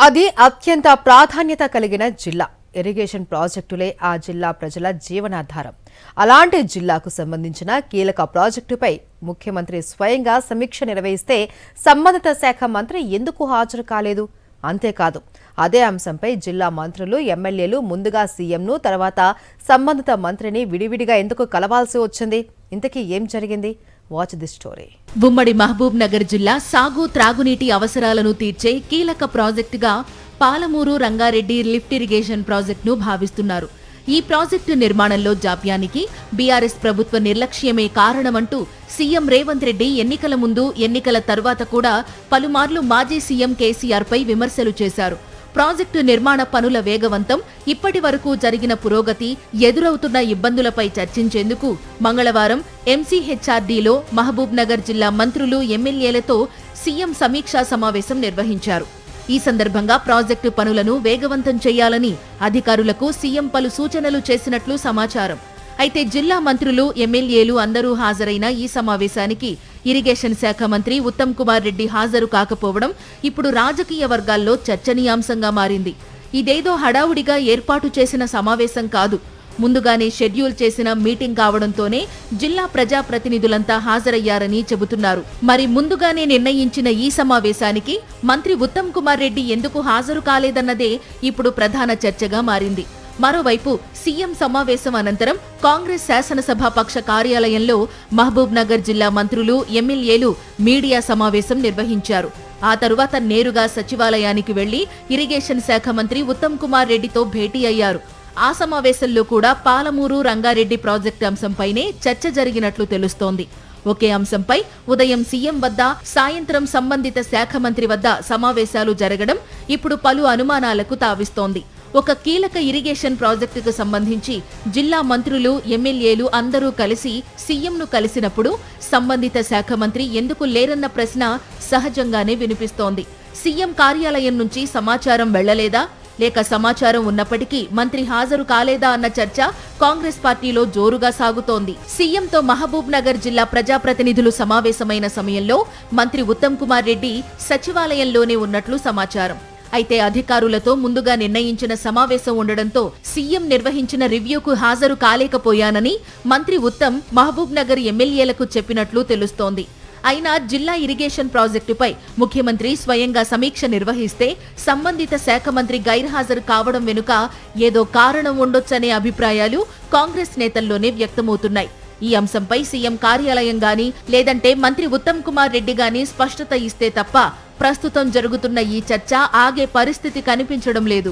అది అత్యంత ప్రాధాన్యత కలిగిన జిల్లా. ఇరిగేషన్ ప్రాజెక్టులే ఆ జిల్లా ప్రజల జీవనాధారం. అలాంటి జిల్లాకు సంబంధించిన కీలక ప్రాజెక్టుపై ముఖ్యమంత్రి స్వయంగా సమీక్ష నిర్వహిస్తే సంబంధిత శాఖ మంత్రి ఎందుకు హాజరు కాలేదు? అంతేకాదు, అదే అంశంపై జిల్లా మంత్రులు, ఎమ్మెల్యేలు ముందుగా సీఎంను, తర్వాత సంబంధిత మంత్రిని విడివిడిగా ఎందుకు కలవాల్సి వచ్చింది? ఇంతకీ ఏం జరిగింది? Watch the story. ఉమ్మడి మహబూబ్ నగర్ జిల్లా సాగు త్రాగునీటి అవసరాలను తీర్చే కీలక ప్రాజెక్టుగా పాలమూరు రంగారెడ్డి లిఫ్ట్ ఇరిగేషన్ ప్రాజెక్టును భావిస్తున్నారు. ఈ ప్రాజెక్టు నిర్మాణంలో జాప్యానికి బీఆర్ఎస్ ప్రభుత్వ నిర్లక్ష్యమే కారణమంటూ సీఎం రేవంత్ రెడ్డి ఎన్నికల ముందు, ఎన్నికల తర్వాత కూడా పలుమార్లు మాజీ సీఎం కేసీఆర్పై విమర్శలు చేశారు. ప్రాజెక్టు నిర్మాణ పనుల వేగవంతం, ఇప్పటి వరకు జరిగిన పురోగతి, ఎదురవుతున్న ఇబ్బందులపై చర్చించేందుకు మంగళవారం ఎంసీహెచ్ఆర్డీలో మహబూబ్ నగర్ జిల్లా మంత్రులు, ఎమ్మెల్యేలతో సీఎం సమీక్షా సమావేశం నిర్వహించారు. ఈ సందర్భంగా ప్రాజెక్టు పనులను వేగవంతం చేయాలని అధికారులకు సీఎం పలు సూచనలు చేసినట్లు సమాచారం. అయితే జిల్లా మంత్రులు, ఎమ్మెల్యేలు అందరూ హాజరైన ఈ సమావేశానికి ఇరిగేషన్ శాఖ మంత్రి ఉత్తమ్ కుమార్ రెడ్డి హాజరు కాకపోవడం ఇప్పుడు రాజకీయ వర్గాల్లో చర్చనీయాంశంగా మారింది. ఇదేదో హడావుడిగా ఏర్పాటు చేసిన సమావేశం కాదు, ముందుగానే షెడ్యూల్ చేసిన మీటింగ్ కావడంతోనే జిల్లా ప్రజాప్రతినిధులంతా హాజరయ్యారని చెబుతున్నారు. మరి ముందుగానే నిర్ణయించిన ఈ సమావేశానికి మంత్రి ఉత్తమ్ కుమార్ రెడ్డి ఎందుకు హాజరు కాలేదన్నదే ఇప్పుడు ప్రధాన చర్చగా మారింది. మరోవైపు సీఎం సమావేశం అనంతరం కాంగ్రెస్ శాసనసభాపక్ష కార్యాలయంలో మహబూబ్ నగర్ జిల్లా మంత్రులు, ఎమ్మెల్యేలు మీడియా సమావేశం నిర్వహించారు. ఆ తరువాత నేరుగా సచివాలయానికి వెళ్లి ఇరిగేషన్ శాఖ మంత్రి ఉత్తమ్ కుమార్ రెడ్డితో భేటీ అయ్యారు. ఆ సమావేశంలో కూడా పాలమూరు రంగారెడ్డి ప్రాజెక్టు అంశంపైనే చర్చ జరిగినట్లు తెలుస్తోంది. ఒకే అంశంపై ఉదయం సీఎం వద్ద, సాయంత్రం సంబంధిత శాఖ మంత్రి వద్ద సమావేశాలు జరగడం ఇప్పుడు పలు అనుమానాలకు తావిస్తోంది. ఒక కీలక ఇరిగేషన్ ప్రాజెక్టుకు సంబంధించి జిల్లా మంత్రులు, ఎమ్మెల్యేలు అందరూ కలిసి సీఎంను కలిసినప్పుడు సంబంధిత శాఖ మంత్రి ఎందుకు లేరన్న ప్రశ్న సహజంగానే వినిపిస్తోంది. సీఎం కార్యాలయం నుంచి సమాచారం వెళ్లలేదా, లేక సమాచారం ఉన్నప్పటికీ మంత్రి హాజరు కాలేదా అన్న చర్చ కాంగ్రెస్ పార్టీలో జోరుగా సాగుతోంది. సీఎంతో మహబూబ్ నగర్ జిల్లా ప్రజాప్రతినిధులు సమావేశమైన సమయంలో మంత్రి ఉత్తమ్ కుమార్ రెడ్డి సచివాలయంలోనే ఉన్నట్లు సమాచారం. అయితే అధికారులతో ముందుగా నిర్ణయించిన సమావేశం ఉండడంతో సీఎం నిర్వహించిన రివ్యూకు హాజరు కాలేకపోయానని మంత్రి ఉత్తమ్ మహబూబ్ నగర్ ఎమ్మెల్యేలకు చెప్పినట్లు తెలుస్తోంది. అయినా జిల్లా ఇరిగేషన్ ప్రాజెక్టుపై ముఖ్యమంత్రి స్వయంగా సమీక్ష నిర్వహిస్తే సంబంధిత శాఖ మంత్రి గైర్హాజరు కావడం వెనుక ఏదో కారణం ఉండొచ్చనే అభిప్రాయాలు కాంగ్రెస్ నేతల్లోనే వ్యక్తమవుతున్నాయి. ఈ అంశంపై సీఎం కార్యాలయం గాని, లేదంటే మంత్రి ఉత్తమ్ కుమార్ రెడ్డి గాని స్పష్టత ఇస్తే తప్ప ప్రస్తుతం జరుగుతున్న ఈ చర్చ ఆగే పరిస్థితి కనిపించడం లేదు.